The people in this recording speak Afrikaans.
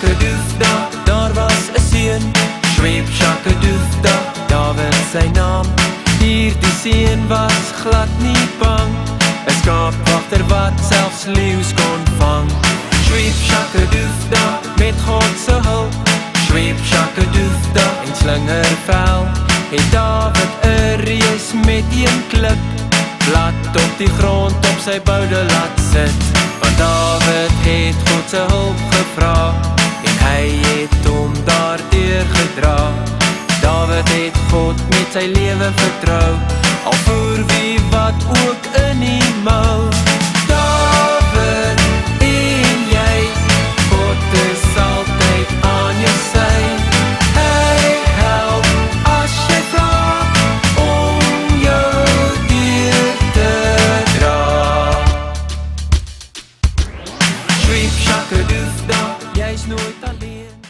Shakadoofda, daar was 'n seun. Sweep Shakadoofda, daar was sy naam. Hier die seun was glad nie bang, 'n skaapwagter wat selfs leeu's kon vang. Sweep Shakadoofda, met God se hulp. Sweep Shakadoofda, en slingervel. Het Dawid 'n reus met een klip plat op die grond op sy boude laat sit. Want Dawid het God se hulp gevra, en hy het hom daardeur gedra. Dawid het God met sy lewe vertrou, al voer wie wat ook in die mou. Dawid en jy, God is altyd aan jou sy. Hy help as jy vra om jou deur te dra. Sweep Shakadoofda, jy's nooit alleen.